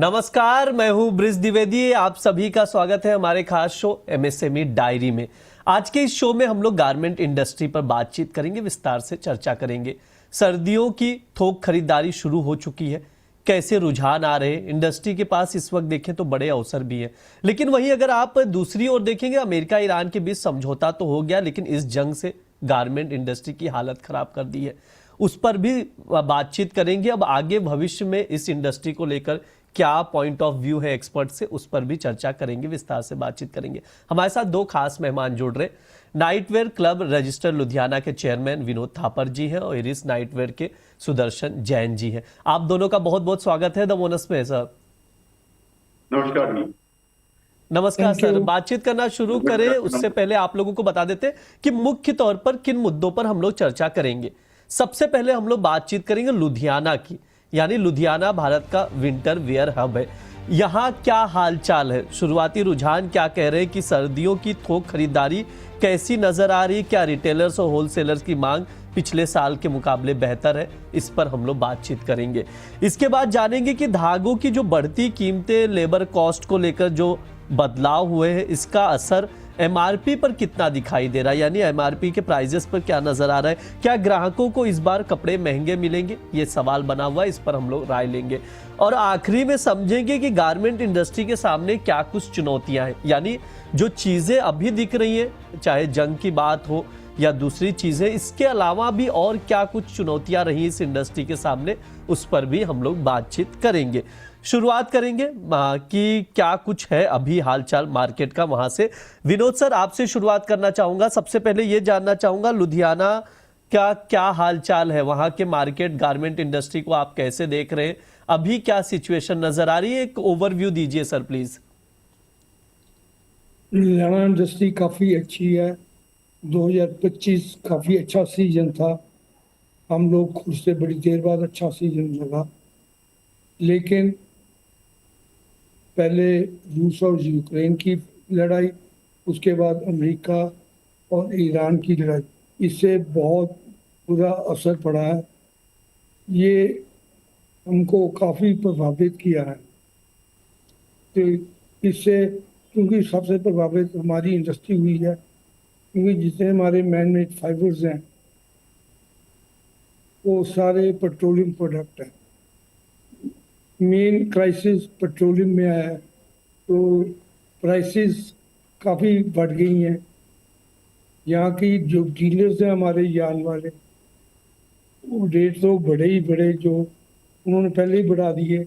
नमस्कार, मैं हूं ब्रिज द्विवेदी। आप सभी का स्वागत है हमारे खास शो एमएसएमई डायरी में। आज के इस शो में हम लोग गारमेंट इंडस्ट्री पर बातचीत करेंगे, विस्तार से चर्चा करेंगे। सर्दियों की थोक खरीदारी शुरू हो चुकी है, कैसे रुझान आ रहे हैं इंडस्ट्री के पास। इस वक्त देखें तो बड़े अवसर भी हैं, लेकिन वहीं अगर आप दूसरी ओर देखेंगे, अमेरिका ईरान के बीच समझौता तो हो गया, लेकिन इस जंग से गारमेंट इंडस्ट्री की हालत खराब कर दी है। उस पर भी बातचीत करेंगे। अब आगे भविष्य में इस इंडस्ट्री को लेकर क्या पॉइंट ऑफ व्यू है एक्सपर्ट से, उस पर भी चर्चा करेंगे, विस्तार से बातचीत करेंगे। हमारे साथ दो खास मेहमान जुड़ रहे। नाइटवेयर क्लब रजिस्टर लुधियाना के चेयरमैन विनोद थापर जी हैं और इरिस नाइटवेयर के सुदर्शन जैन जी हैं। आप दोनों का बहुत बहुत स्वागत है द बोनस में सर। नमस्कार जी। नमस्कार सर। बातचीत करना शुरू करें उससे पहले आप लोगों को बता देते कि मुख्य तौर पर किन मुद्दों पर हम लोग चर्चा करेंगे। सबसे पहले हम लोग बातचीत करेंगे लुधियाना की, यानी लुधियाना भारत का विंटर वेयर हब है। यहाँ क्या हालचाल है, शुरुआती रुझान क्या कह रहे हैं कि सर्दियों की थोक खरीदारी कैसी नजर आ रही है, क्या रिटेलर्स और होलसेलर्स की मांग पिछले साल के मुकाबले बेहतर है, इस पर हम लोग बातचीत करेंगे। इसके बाद जानेंगे कि धागों की जो बढ़ती कीमतें, लेबर कॉस्ट को लेकर जो बदलाव हुए हैं, इसका असर एमआरपी पर कितना दिखाई दे रहा है, यानी एमआरपी के प्राइजेस पर क्या नजर आ रहा है। क्या ग्राहकों को इस बार कपड़े महंगे मिलेंगे, ये सवाल बना हुआ है, इस पर हम लोग राय लेंगे। और आखिरी में समझेंगे कि गारमेंट इंडस्ट्री के सामने क्या कुछ चुनौतियां हैं, यानी जो चीजें अभी दिख रही हैं, चाहे जंग की बात हो या दूसरी चीजें, इसके अलावा भी और क्या कुछ चुनौतियां रही इस इंडस्ट्री के सामने, उस पर भी हम लोग बातचीत करेंगे। शुरुआत करेंगे कि क्या कुछ है अभी हालचाल मार्केट का, वहां से। विनोद सर, आपसे शुरुआत करना चाहूंगा। सबसे पहले ये जानना चाहूंगा लुधियाना का क्या हालचाल है, वहां के मार्केट गारमेंट इंडस्ट्री को आप कैसे देख रहे हैं, अभी क्या सिचुएशन नजर आ रही है, एक ओवरव्यू दीजिए सर प्लीज। लुधियाना इंडस्ट्री काफ़ी अच्छी है। 2025 काफ़ी अच्छा सीजन था। हम लोग खुद से बड़ी देर बाद अच्छा सीजन लगा, लेकिन पहले रूस और यूक्रेन की लड़ाई, उसके बाद अमेरिका और ईरान की लड़ाई, इससे बहुत बुरा असर पड़ा है। ये हमको काफ़ी प्रभावित किया है। तो इससे, क्योंकि सबसे प्रभावित हमारी इंडस्ट्री हुई है, क्योंकि जितने हमारे मैन मेड फाइबर्स हैं वो सारे पेट्रोलियम प्रोडक्ट हैं। मेन क्राइसिस पेट्रोलियम में आया है, तो प्राइसेस काफ़ी बढ़ गई हैं। यहाँ की जो डीलर्स हैं हमारे यान वाले, वो रेट तो बड़े ही बड़े, जो उन्होंने पहले ही बढ़ा दिए,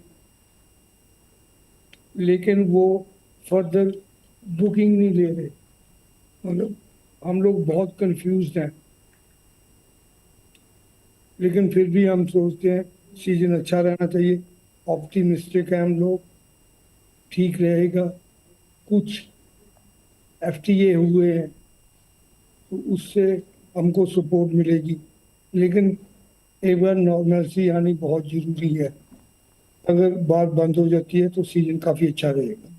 लेकिन वो फर्दर बुकिंग नहीं ले रहे। मतलब हम लोग बहुत कंफ्यूज्ड हैं, लेकिन फिर भी हम सोचते हैं सीजन अच्छा रहना चाहिए। ऑप्टिमिस्टिक है हम लोग, ठीक रहेगा। कुछ एफटीए हुए हैं तो उससे हमको सपोर्ट मिलेगी, लेकिन एक बार नॉर्मलसी आनी बहुत ज़रूरी है। अगर बात बंद हो जाती है तो सीजन काफ़ी अच्छा रहेगा।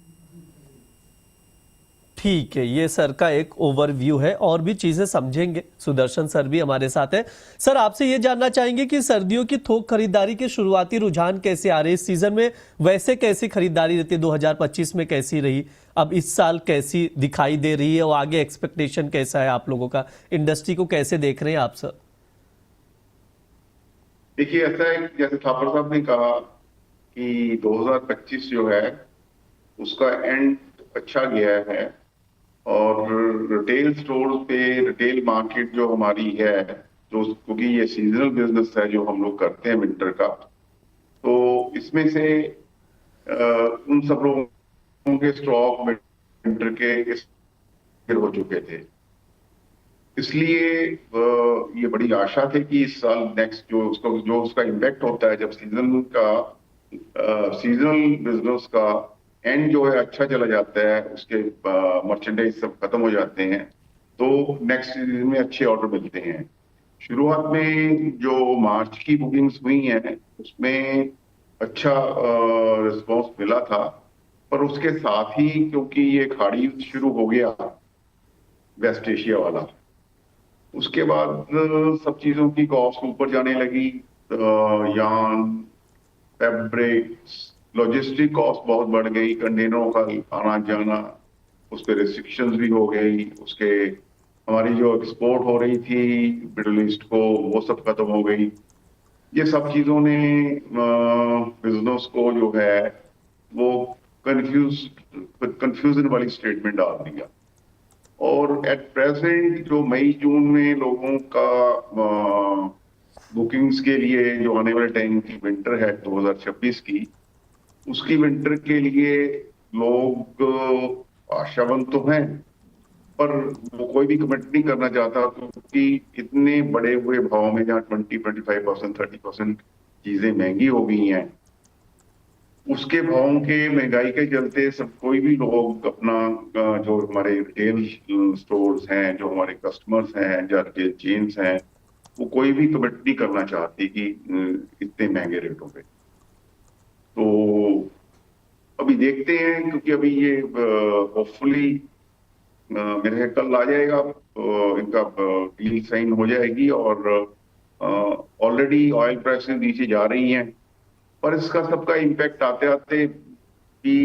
ठीक है, ये सर का एक ओवरव्यू है, और भी चीजें समझेंगे। सुदर्शन सर भी हमारे साथ है। सर, आपसे ये जानना चाहेंगे कि सर्दियों की थोक खरीदारी के शुरुआती रुझान कैसे आ रहे हैं इस सीजन में, वैसे कैसी खरीदारी रहती है, 2025 में कैसी रही, अब इस साल कैसी दिखाई दे रही है, और आगे एक्सपेक्टेशन कैसा है आप लोगों का, इंडस्ट्री को कैसे देख रहे हैं आप सर? देखिए, ऐसा है जैसे थापर साहब ने कहा कि 2025 जो है उसका एंड अच्छा गया है, और रिटेल स्टोर पे रिटेल मार्केट जो हमारी है, जो क्योंकि ये सीजनल बिजनेस है जो हम लोग करते हैं विंटर का, तो इसमें से उन सब लोगों के स्टॉक विंटर के हो चुके थे। इसलिए ये बड़ी आशा थी कि इस साल नेक्स्ट जो उसका इम्पैक्ट होता है जब सीजनल बिजनेस का एंड जो है अच्छा चला जाता है, उसके मर्चेंडाइज सब खत्म हो जाते हैं, तो नेक्स्ट सीजन में अच्छे ऑर्डर मिलते हैं। शुरुआत में जो मार्च की बुकिंग्स हुई हैं उसमें अच्छा रिस्पॉन्स मिला था, पर उसके साथ ही क्योंकि ये खाड़ी युद्ध शुरू हो गया वेस्ट एशिया वाला, उसके बाद सब चीजों की कॉस्ट ऊपर जाने लगी। यार्न, फैब्रिक, लॉजिस्टिक कॉस्ट बहुत बढ़ गई, कंटेनरों का आना जाना, उस पर रिस्ट्रिक्शंस भी हो गई, उसके हमारी जो एक्सपोर्ट हो रही थी मिडल ईस्ट को वो सब खत्म हो गई। ये सब चीजों ने बिजनेस को जो है वो कंफ्यूजन वाली स्टेटमेंट डाल दिया। और एट प्रेजेंट जो मई जून में लोगों का बुकिंग्स के लिए जो आने वाले टाइम की विंटर है 2026 की, उसकी विंटर के लिए लोग आशावंत तो हैं, पर वो कोई भी कमिट नहीं करना चाहता, क्योंकि इतने बड़े हुए भाव में जहाँ 20-25%, 30% चीजें महंगी हो गई हैं, उसके भावों के महंगाई के चलते सब कोई भी लोग अपना जो हमारे रिटेल स्टोर्स हैं, जो हमारे कस्टमर्स हैं, जो रिटेल चेन्स हैं, वो कोई भी कमिट नहीं करना चाहती कि इतने महंगे रेटों पे। तो अभी देखते हैं, क्योंकि अभी ये होपफुली मेरे ख्याल कल आ जाएगा, इनका डील साइन हो जाएगी और ऑलरेडी ऑयल प्राइसेस नीचे जा रही हैं, पर इसका सबका इम्पैक्ट आते आते भी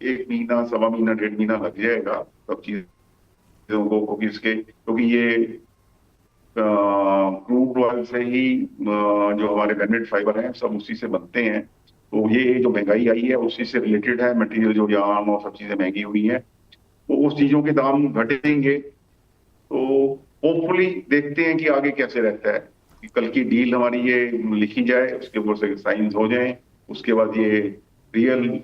1 महीना, 1.25 महीना, 1.5 महीना लग जाएगा सब चीजों को, क्योंकि ये क्रूड ऑयल से ही जो हमारे बेनेट फाइबर हैं सब उसी से बनते हैं। तो ये जो महंगाई आई है उसी से रिलेटेड है, मटेरियल जो यार्न और सब चीजें महंगी हुई हैं, तो उस चीजों के दाम घटेंगे। तो होपफुली देखते हैं कि आगे कैसे रहता है, कि कल की डील हमारी ये लिखी जाए, उसके ऊपर से साइन हो जाए, उसके बाद ये रियल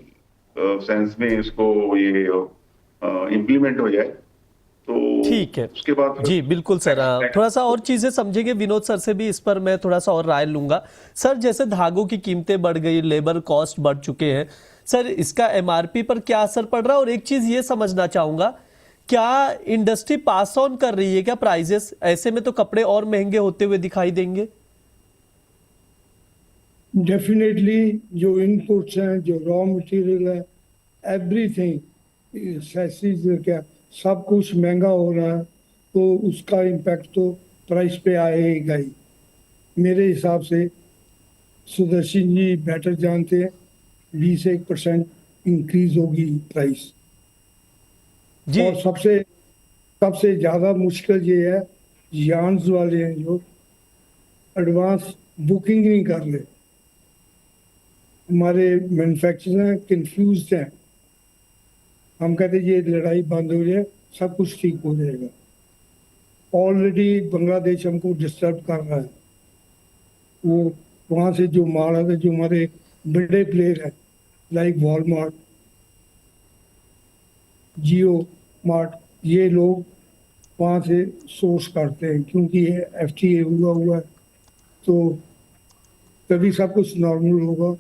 सेंस में इसको ये इम्प्लीमेंट हो जाए, तो ठीक है, उसके बाद जी बिल्कुल सर। थोड़ा सा और चीजें समझेंगे विनोद सर से भी, इस पर मैं थोड़ा सा और राय लूंगा। सर जैसे धागों की कीमतें बढ़ गई, लेबर कॉस्ट बढ़ चुके हैं, सर इसका एमआरपी पर क्या असर पड़ रहा है? और एक चीज ये समझना चाहूंगा, क्या इंडस्ट्री पास ऑन कर रही है क्या प्राइजेस? ऐसे में तो कपड़े और महंगे होते हुए दिखाई देंगे। डेफिनेटली जो इनपुट्स हैं, जो रॉ मटेरियल है, एवरीथिंग, एक्सेसरीज क्या, सब कुछ महंगा हो रहा है, तो उसका इम्पैक्ट तो प्राइस पे आएगा ही। मेरे हिसाब से सुदर्शन जी बेटर जानते हैं, 20% इंक्रीज होगी प्राइस। जी और सबसे ज़्यादा मुश्किल ये है, यार्न्स वाले हैं जो एडवांस बुकिंग नहीं कर रहे। हमारे मैन्युफैक्चरर कंफ्यूज हैं। हम कहते हैं ये लड़ाई बंद हो जाए, सब कुछ ठीक हो जाएगा। ऑलरेडी बांग्लादेश हमको डिस्टर्ब कर रहा है। वो वहाँ से जो माल आता है, जो हमारे बड़े प्लेयर हैं लाइक वॉलमार्ट, जियो मार्ट, ये लोग वहाँ से सोर्स करते हैं, क्योंकि ये FTA हुआ है। तो तभी सब कुछ नॉर्मल होगा।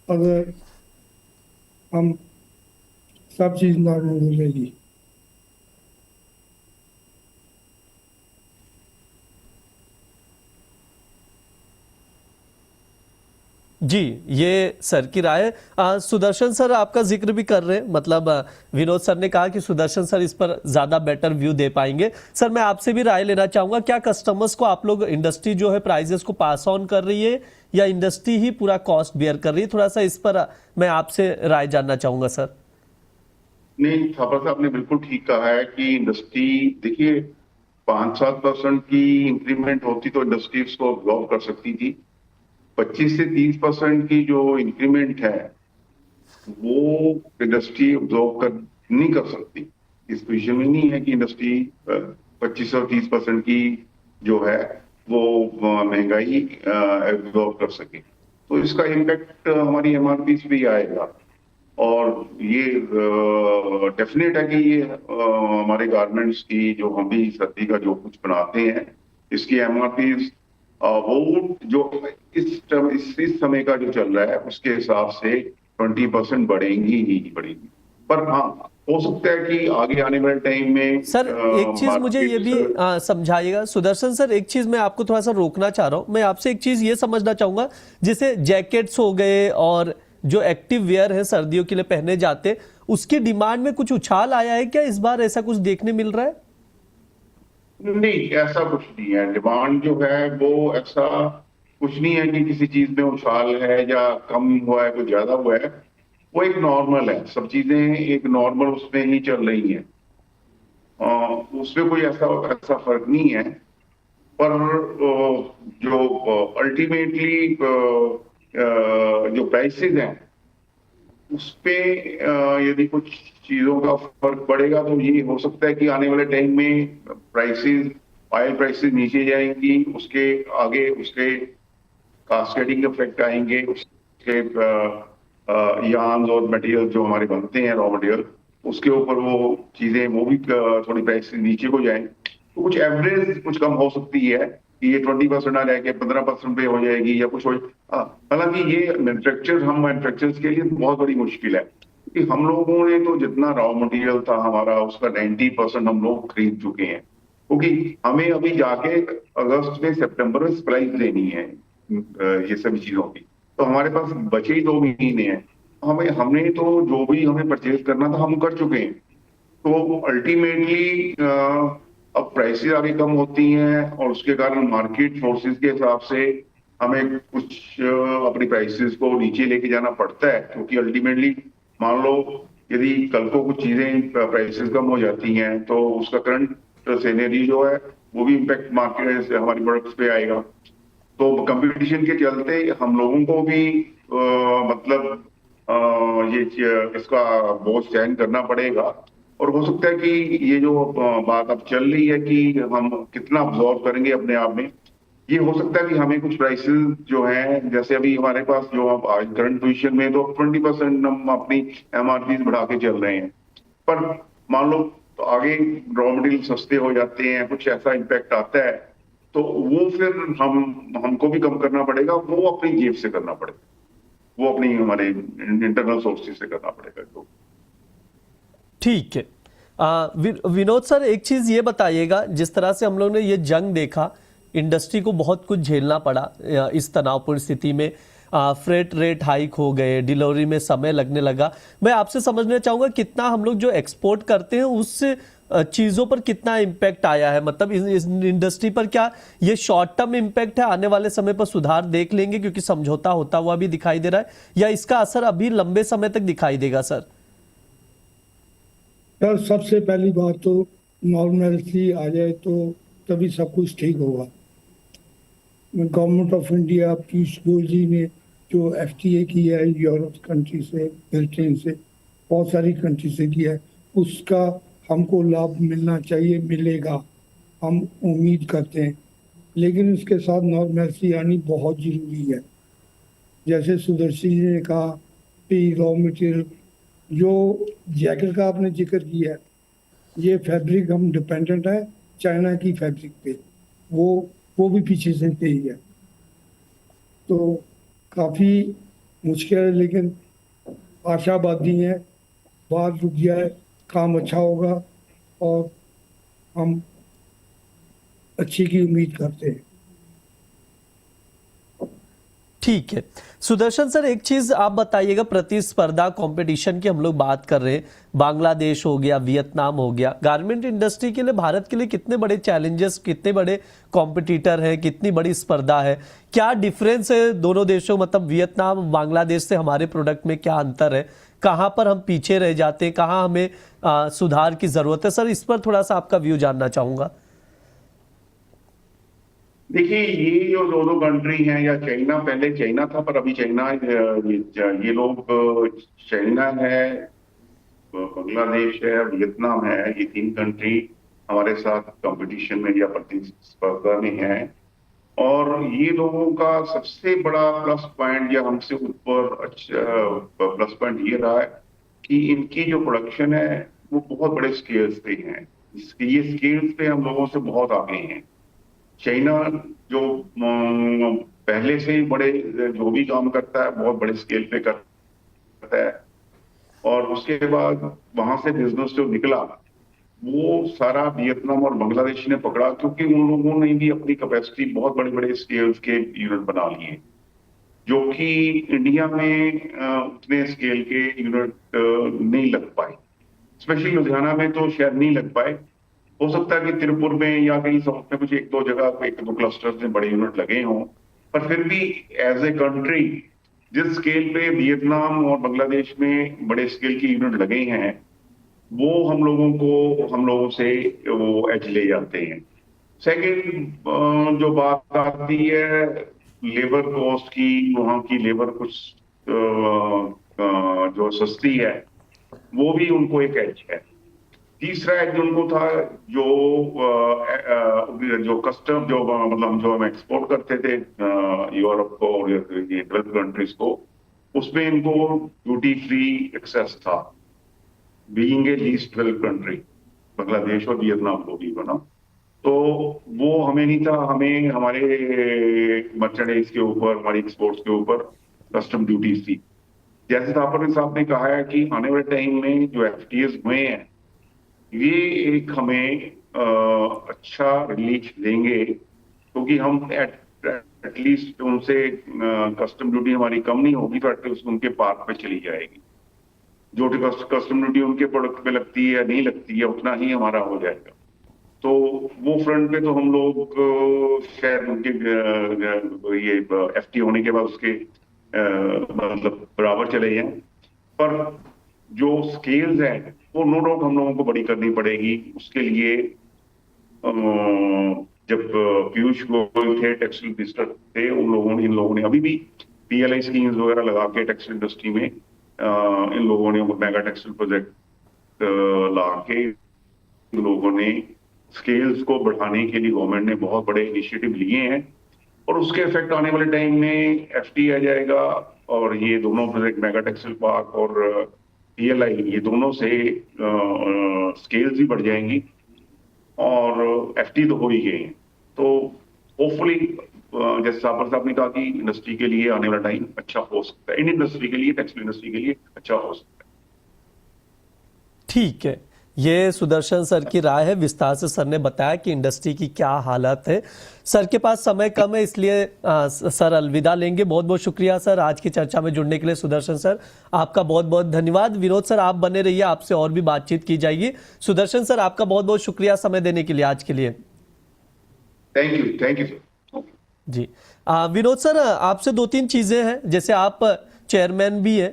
अगर हम सब चीज़ नॉर्मल हो जाएगी। जी, ये सर की राय है। सुदर्शन सर आपका जिक्र भी कर रहे हैं, मतलब विनोद सर ने कहा कि सुदर्शन सर इस पर ज्यादा बेटर व्यू दे पाएंगे। सर मैं आपसे भी राय लेना चाहूंगा, क्या कस्टमर्स को आप लोग, इंडस्ट्री जो है प्राइजेस को पास ऑन कर रही है या इंडस्ट्री ही पूरा कॉस्ट बेयर कर रही है? थोड़ा सा इस पर मैं आपसे राय जानना चाहूंगा सर। नहीं, थापर साहब ने बिल्कुल ठीक कहा है कि इंडस्ट्री, देखिए 5-7% की इंक्रीमेंट होती तो इंडस्ट्री उसको अब्जॉर्ब कर सकती थी। 25 से 30% की जो इंक्रीमेंट है वो इंडस्ट्री अब्जॉर्ब कर नहीं कर सकती। इस पोजिशन में नहीं है कि इंडस्ट्री 25 और 30% की जो है वो महंगाई अब्जॉर्ब कर सके। तो इसका इम्पैक्ट हमारी MRP पे भी आएगा, और ये डेफिनेट है कि ये हमारे गारमेंट्स की, जो हम भी सर्दी का जो कुछ बनाते हैं, इसकी MRP वो जो इस समय का जो चल रहा है उसके हिसाब से 20% बढ़ेंगी ही बढ़ेंगी। पर हाँ, हो सकता है कि आगे आने वाले टाइम में सर एक चीज मुझे ये भी समझाइएगा सुदर्शन सर, एक चीज मैं आपको थोड़ा सा रोकना चाह रहा हूं। मैं आपसे एक चीज ये समझना चाहूंगा, जैसे जैकेट्स हो गए और जो एक्टिव वेयर है सर्दियों के लिए पहने जाते, उसकी डिमांड में कुछ उछाल आया है क्या इस बार? ऐसा कुछ देखने मिल रहा है? नहीं, ऐसा कुछ नहीं है। डिमांड जो है वो ऐसा कुछ नहीं है कि किसी चीज में उछाल है या कम हुआ है, कुछ ज्यादा हुआ है। वो एक नॉर्मल है, सब चीजें एक नॉर्मल उसमें ही चल रही हैं। उसमें कोई ऐसा ऐसा फर्क नहीं है। पर जो अल्टीमेटली जो प्राइसेस हैं उस पे यदि कुछ चीजों का फर्क पड़ेगा तो ये हो सकता है कि आने वाले टाइम में प्राइसेस, ऑयल प्राइसेस नीचे जाएंगी, उसके आगे उसके कास्केडिंग इफेक्ट आएंगे, उसके यार्न्स और मटेरियल जो हमारे बनते हैं, रॉ मटेरियल, उसके ऊपर वो चीजें वो भी थोड़ी प्राइस नीचे को जाए तो कुछ एवरेज कुछ कम हो सकती है कि ये 20% आ जाएगी, 15% पे हो जाएगी या कुछ हो। हालांकि ये हम मैन्युफैक्चरर्स के लिए बहुत बड़ी मुश्किल है कि हम लोगों ने तो जितना रॉ मटेरियल था हमारा उसका 90% हम लोग खरीद चुके हैं, क्योंकि हमें अभी जाके अगस्त में सितंबर में सप्लाई देनी है ये सभी चीजों की। तो हमारे पास बचे ही 2 महीने हैं। हमने तो जो भी हमें परचेज करना था हम कर चुके हैं। तो अल्टीमेटली अब प्राइसेस आगे कम होती हैं और उसके कारण मार्केट फोर्सेस के हिसाब से हमें कुछ अपनी प्राइसेस को नीचे लेके जाना पड़ता है, क्योंकि अल्टीमेटली मान लो यदि कल को कुछ चीजें प्राइसेस कम हो जाती हैं तो उसका करंट सिनेरियो जो है वो भी इम्पैक्ट मार्केट से हमारी प्रोडक्ट्स पे आएगा। तो कंपटीशन के चलते हम लोगों को भी मतलब इसका बोझ सहन करना पड़ेगा। और हो सकता है कि ये जो बात अब चल रही है कि हम कितना अब्जॉर्व करेंगे अपने आप में, ये हो सकता है कि हमें कुछ प्राइसेस जो हैं, जैसे अभी हमारे पास जो अब आज करंट पोजीशन में तो 20% हम अपनी एमआरपी बढ़ा के चल रहे हैं। पर मान लो तो आगे रॉ मटेरियल सस्ते हो जाते हैं, कुछ ऐसा इम्पैक्ट आता है तो वो फिर हमको भी कम करना पड़ेगा, वो अपनी जेब से करना पड़ेगा, वो अपनी हमारे इंटरनल सोर्सेज से करना पड़ेगा। तो ठीक है। विनोद सर, एक चीज ये बताइएगा, जिस तरह से हम लोग ने ये जंग देखा, इंडस्ट्री को बहुत कुछ झेलना पड़ा इस तनावपूर्ण स्थिति में। फ्रेट रेट हाइक हो गए, डिलीवरी में समय लगने लगा। मैं आपसे समझना चाहूंगा कितना हम लोग जो एक्सपोर्ट करते हैं उस चीजों पर कितना इम्पैक्ट आया है, मतलब इस इंडस्ट्री पर क्या ये शॉर्ट टर्म इम्पैक्ट है, आने वाले समय पर सुधार देख लेंगे क्योंकि समझौता होता हुआ भी दिखाई दे रहा है, या इसका असर अभी लंबे समय तक दिखाई देगा सर? सर, सबसे पहली बात तो नॉर्मलिटी आ जाए तो तभी सब कुछ ठीक होगा। Government of India, Piyush Goyal ji ने जो एफटीए किया है यूरोप कंट्री से, ब्रिटेन से, बहुत सारी कंट्री से किया है, उसका हमको लाभ मिलना चाहिए, मिलेगा, हम उम्मीद करते हैं। लेकिन उसके साथ नॉर्मलिटी आनी बहुत ज़रूरी है। जैसे सुदर्शन जी ने कहा कि रॉ मटेरियल, जो जैकेट का आपने जिक्र किया है, ये फैब्रिक हम डिपेंडेंट है चाइना की फैब्रिक पे, वो भी पीछे से ही है। तो काफ़ी मुश्किल है, लेकिन आशावादी हैं, बात रुक जाए, काम अच्छा होगा और हम अच्छी की उम्मीद करते हैं। ठीक है सुदर्शन सर, एक चीज आप बताइएगा, प्रतिस्पर्धा कंपटीशन की हम लोग बात कर रहे हैं, बांग्लादेश हो गया, वियतनाम हो गया, गारमेंट इंडस्ट्री के लिए, भारत के लिए कितने बड़े चैलेंजेस, कितने बड़े कॉम्पिटिटर हैं, कितनी बड़ी स्पर्धा है, क्या डिफरेंस है दोनों देशों, मतलब वियतनाम बांग्लादेश से हमारे प्रोडक्ट में क्या अंतर है, कहाँ पर हम पीछे रह जाते हैं, कहाँ हमें सुधार की जरूरत है? सर, इस पर थोड़ा सा आपका व्यू जानना चाहूंगा। देखिए, ये जो दो कंट्री हैं, या चाइना, पहले चाइना था पर अभी चाइना ये लोग, चाइना है, बांग्लादेश है, वियतनाम है, ये 3 कंट्री हमारे साथ कंपटीशन में या प्रतिस्पर्धा में है। और ये लोगों का सबसे बड़ा प्लस पॉइंट या हमसे ऊपर अच्छा प्लस पॉइंट ये रहा है कि इनकी जो प्रोडक्शन है वो बहुत बड़े स्केल्स पे है। ये स्केल्स पे हम लोगों से बहुत आगे हैं। चाइना जो पहले से ही बड़े जो भी काम करता है बहुत बड़े स्केल पे करता है, और उसके बाद वहां से बिजनेस जो निकला वो सारा वियतनाम और बांग्लादेश ने पकड़ा, क्योंकि उन लोगों ने भी अपनी कैपेसिटी बहुत बड़े बड़े स्केल्स के यूनिट बना लिए, जो कि इंडिया में उतने स्केल के यूनिट नहीं लग पाए। स्पेशली लुधियाना में तो शायद नहीं लग पाए। हो सकता है कि तिरुपुर में या कहीं साउथ में कुछ 1-2 जगह 1-2 क्लस्टर्स में बड़े यूनिट लगे हों, पर फिर भी एज ए कंट्री जिस स्केल पे वियतनाम और बांग्लादेश में बड़े स्केल की यूनिट लगे हैं, वो हम लोगों से वो एज ले जाते हैं। सेकंड, जो बात आती है लेबर कॉस्ट की, वहाँ की लेबर कुछ जो सस्ती है, वो भी उनको एक एज है। तीसरा एज उनको था, जो जो कस्टम, जो मतलब जो हम एक्सपोर्ट करते थे यूरोप को और ये डेवलप्ड कंट्रीज को, उसमें इनको ड्यूटी फ्री एक्सेस था, being a least developed country, Bangladesh और वियतनाम को भी बना। तो वो हमें नहीं था, हमें हमारे मर्चेंडाइज के ऊपर, हमारी एक्सपोर्ट्स के ऊपर कस्टम ड्यूटीज थी। जैसे थापर साहब ने कहा है कि आने वाले टाइम में जो एफटीएस हुए हैं, ये एक हमें अच्छा रिलीफ देंगे, क्योंकि हम एटलीस्ट उनसे कस्टम ड्यूटी हमारी कम नहीं होगी, तो एटलीस्ट उनके पार पे चली जाएगी। जो कस्टम ड्यूटी उनके प्रोडक्ट पे लगती है या नहीं लगती है, उतना ही हमारा हो जाएगा। तो वो फ्रंट पे तो हम लोग शायद उनके ये एफटी होने के बाद उसके मतलब बराबर चले जाएं, पर जो स्केल्स हैं वो नो डाउट हम लोगों को बड़ी करनी पड़ेगी। उसके लिए जब पीयूष गोयल थे, टेक्सटाइल मिनिस्टर थे, इन लोगों ने अभी भी पीएलआई स्कीम्स वगैरह लगा के टेक्सटाइल इंडस्ट्री में इन लोगों ने मेगा टेक्सटाइल प्रोजेक्ट ला के, इन लोगों ने स्केल्स को बढ़ाने के लिए गवर्नमेंट ने बहुत बड़े इनिशिएटिव लिए हैं, और उसके इफेक्ट आने वाले टाइम में एफटी आ जाएगा, और ये दोनों प्रोजेक्ट मेगा टेक्सटाइल पार्क और पीएलआई, ये दोनों से स्केल्स भी बढ़ जाएंगी, और एफटी तो हो ही गए हैं। तो होपफुली जैसे सापर साहब ने कहा कि इंडस्ट्री के लिए आने वाला टाइम अच्छा हो सकता है, इंडियन इंडस्ट्री के लिए, टेक्सटाइल इंडस्ट्री के लिए अच्छा हो सकता है। ठीक है, ये सुदर्शन सर की राय है। विस्तार से सर ने बताया कि इंडस्ट्री की क्या हालत है। सर के पास समय कम है, इसलिए सर अलविदा लेंगे। बहुत बहुत शुक्रिया सर आज की चर्चा में जुड़ने के लिए। सुदर्शन सर आपका बहुत बहुत धन्यवाद। विनोद सर आप बने रहिए, आपसे और भी बातचीत की जाएगी। सुदर्शन सर आपका बहुत बहुत शुक्रिया समय देने के लिए आज के लिए। Thank you sir. जी विनोद सर, आपसे दो तीन चीजें हैं। जैसे आप चेयरमैन भी है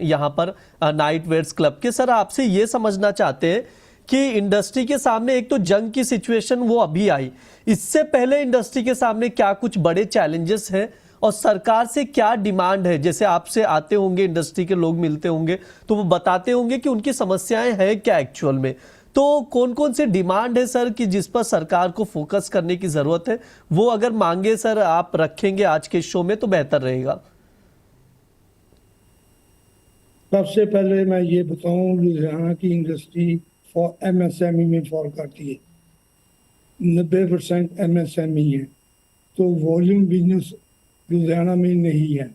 यहाँ पर नाइट वेयर्स क्लब के। सर आपसे ये समझना चाहते हैं कि इंडस्ट्री के सामने एक तो जंग की सिचुएशन वो अभी आई, इससे पहले इंडस्ट्री के सामने क्या कुछ बड़े चैलेंजेस हैं और सरकार से क्या डिमांड है? जैसे आपसे आते होंगे इंडस्ट्री के लोग, मिलते होंगे, तो वो बताते होंगे कि उनकी समस्याएं हैं क्या एक्चुअल में। तो कौन कौन से डिमांड है सर कि जिस पर सरकार को फोकस करने की जरूरत है? वो अगर मांगे सर आप रखेंगे आज के शो में तो बेहतर रहेगा। सबसे पहले मैं ये बताऊं, लुधियाना की इंडस्ट्री फॉर एमएसएमई में फॉल करती है। 90% एमएसएमई है, तो वॉल्यूम बिजनेस लुधियाना में नहीं है।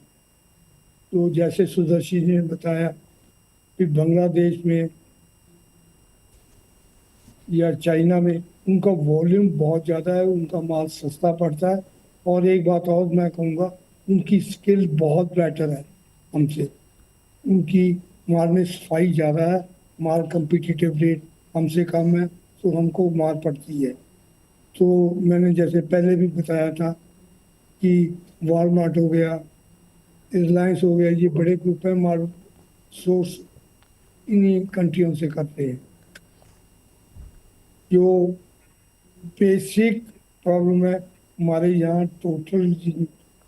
तो जैसे सुदर्शन ने बताया कि बांग्लादेश में या चाइना में उनका वॉल्यूम बहुत ज़्यादा है, उनका माल सस्ता पड़ता है। और एक बात और मैं कहूँगा, उनकी स्किल बहुत बेटर है हमसे। उनकी माल में सफाई ज़्यादा है, माल कम्पिटिटिव रेट हमसे कम है, तो हमको मार पड़ती है। तो मैंने जैसे पहले भी बताया था कि वॉलमार्ट हो गया, रिलायंस हो गया, ये बड़े ग्रुप है, माल सोर्स इन्हीं कंट्रियों से करते हैं। जो बेसिक प्रॉब्लम है हमारे यहाँ, टोटल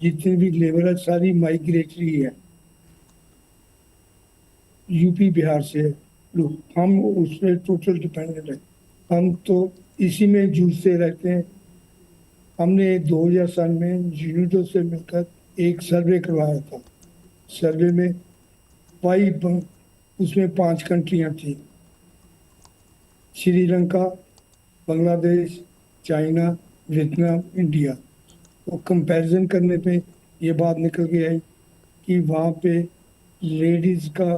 जितनी भी लेबर है सारी माइग्रेटरी है, यूपी बिहार से लोग, हम उस पर टोटल डिपेंडेंट है। हम तो इसी में जूझते रहते हैं। हमने 2007 में यूनिडो से मिलकर एक सर्वे करवाया था। सर्वे में उसमें 5 कंट्रियाँ थी, Sri Lanka, Bangladesh, China, Vietnam, India. तो कंपैरिजन करने पे ये बात निकल के आई कि वहाँ पे लेडीज़ का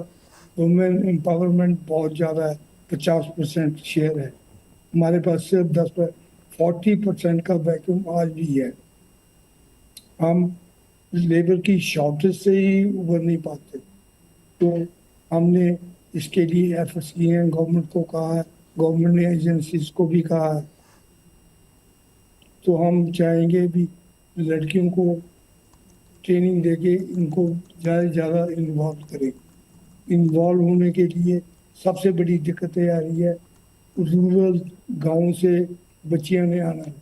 वुमेन एम्पावरमेंट बहुत ज़्यादा है, 50% शेयर है। हमारे पास सिर्फ 40% का वैक्यूम आज भी है। हम लेबर की शॉर्टेज से ही उभर नहीं पाते। तो हमने इसके लिए एफर्ट्स किए हैं, गवर्नमेंट को कहा है, गवर्नमेंट ने एजेंसीज को भी कहा है। तो हम चाहेंगे भी लड़कियों को ट्रेनिंग देके इनको ज़्यादा से ज़्यादा इन्वॉल्व करें। इन्वॉल्व होने के लिए सबसे बड़ी दिक्कतें आ रही है, रूरल गाँव से बच्चियां ने आना है,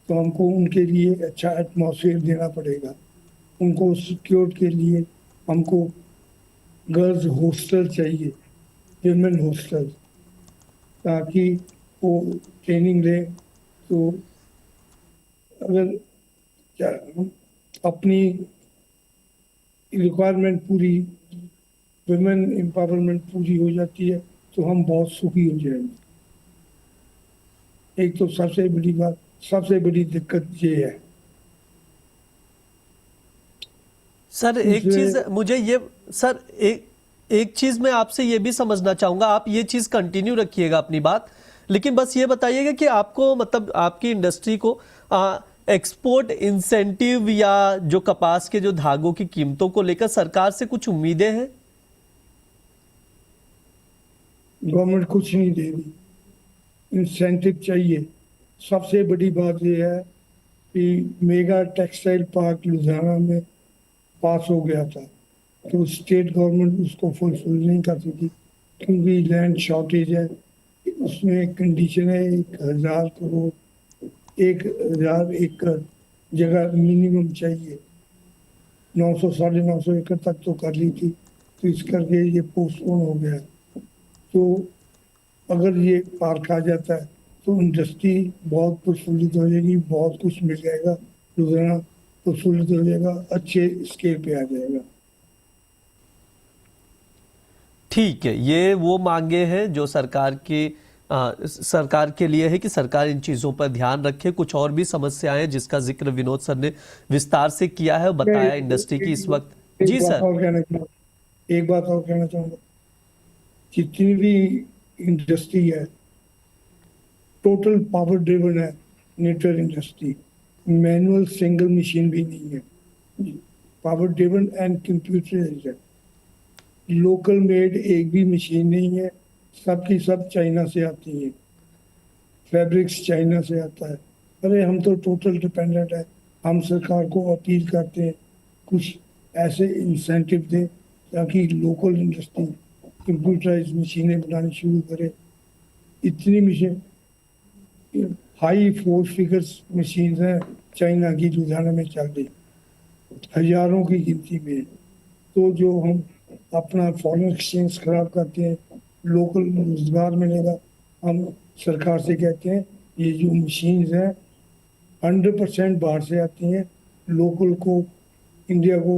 तो हमको उनके लिए अच्छा एटमॉस्फेयर देना पड़ेगा। उनको सिक्योर के लिए हमको गर्ल्स हॉस्टल चाहिए, विमेन हॉस्टल, ताकि वो ट्रेनिंग ले। तो अगर हम अपनी रिक्वायरमेंट पूरी, विमेन एम्पावरमेंट पूरी हो जाती है तो हम बहुत सुखी हो जाएंगे। एक तो सबसे बड़ी बात, सबसे बड़ी दिक्कत ये है। सर एक चीज मुझे ये, सर एक चीज मैं आपसे ये भी समझना चाहूंगा, आप ये चीज कंटिन्यू रखिएगा अपनी बात, लेकिन बस ये बताइएगा कि आपको मतलब आपकी इंडस्ट्री को एक्सपोर्ट इंसेंटिव या जो कपास के जो धागों की कीमतों को लेकर सरकार से कुछ उम्मीदें हैं? गवर्नमेंट कुछ नहीं दे रही, इंसेंटिव चाहिए। सबसे बड़ी बात यह है कि मेगा टेक्सटाइल पार्क लुधियाना में पास हो गया था, तो स्टेट गवर्नमेंट उसको फुलफिल नहीं कर सकी क्योंकि लैंड शॉर्टेज है। उसमें कंडीशन है 1000 करोड़, 1000 एकड़ जगह मिनिमम चाहिए। 900 950 एकड़ तक तो कर ली थी, तो इस करके ये पोस्टपोन हो गया। तो अगर ये पार्क आ जाता है तो इंडस्ट्री बहुत प्रफुल्लित हो जाएगी, बहुत कुछ मिल जाएगा, लुधियाना प्रफुल्लित हो जाएगा, अच्छे स्केल पे आ जाएगा। ठीक है, ये वो मांगे हैं जो सरकार के लिए है कि सरकार इन चीजों पर ध्यान रखे। कुछ और भी समस्याएं हैं जिसका जिक्र विनोद सर ने विस्तार से किया है और बताया इंडस्ट्री की इस वक्त। जी सर, एक बात और कहना चाहूंगा, जितनी भी इंडस्ट्री है टोटल पावर ड्रिवन है। Network industry manual single machine भी नहीं है, पावर ड्रिवन एंड कंप्यूटराइज्ड है। लोकल मेड एक भी मशीन नहीं है, सबकी सब चाइना से आती है, फैब्रिक्स चाइना से आता है। अरे हम तो टोटल डिपेंडेंट है। हम सरकार को अपील करते हैं कुछ ऐसे इंसेंटिव दे ताकि लोकल इंडस्ट्री कंप्यूटराइज मशीनें बनानी शुरू करे। इतनी मशीन हाई 4 फिगर्स मशीन हैं चाइना की लुधियाना में चल रही, हजारों की गिनती में। तो जो हम अपना फॉरेन एक्सचेंज खराब करते हैं, लोकल रोजगार मिलेगा। हम सरकार से कहते हैं ये जो मशीन्स हैं 100% बाहर से आती हैं, लोकल को, इंडिया को।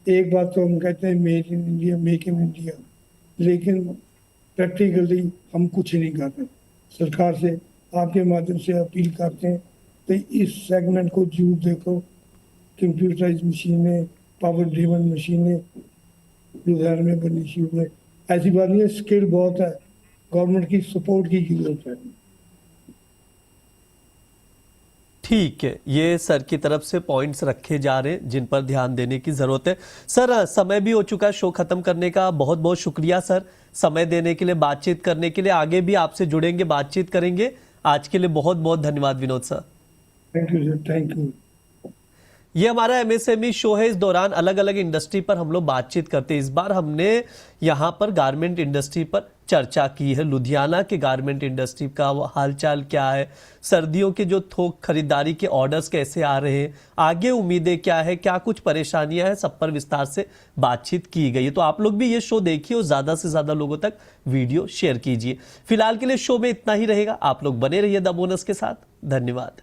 एक बात तो हम कहते हैं made in India, make in India, लेकिन प्रैक्टिकली हम कुछ नहीं कर रहे। सरकार से आपके माध्यम से अपील करते हैं तो इस सेगमेंट को जरूर देखो। कंप्यूटराइज मशीनें, पावर ड्रिवन मशीनें लुधियाना में बननी शुरू है। ऐसी बात नहीं है, स्किल बहुत है, गवर्नमेंट की सपोर्ट की जरूरत है। ठीक है, ये सर की तरफ से पॉइंट्स रखे जा रहे हैं जिन पर ध्यान देने की जरूरत है। सर समय भी हो चुका है शो खत्म करने का। बहुत बहुत शुक्रिया सर समय देने के लिए, बातचीत करने के लिए। आगे भी आपसे जुड़ेंगे, बातचीत करेंगे। आज के लिए बहुत बहुत धन्यवाद Vinod sir. Thank you sir, thank you. ये हमारा एमएसएमई शो है। इस दौरान अलग अलग इंडस्ट्री पर हम लोग बातचीत करते हैं। इस बार हमने यहाँ पर गारमेंट इंडस्ट्री पर चर्चा की है। लुधियाना के गारमेंट इंडस्ट्री का हालचाल क्या है, सर्दियों के जो थोक खरीदारी के ऑर्डर्स कैसे आ रहे हैं, आगे उम्मीदें क्या है, क्या कुछ परेशानियां हैं, सब पर विस्तार से बातचीत की गई है। तो आप लोग भी ये शो देखिए और ज्यादा से ज्यादा लोगों तक वीडियो शेयर कीजिए। फिलहाल के लिए शो में इतना ही रहेगा। आप लोग बने रहिए द बोनस के साथ। धन्यवाद।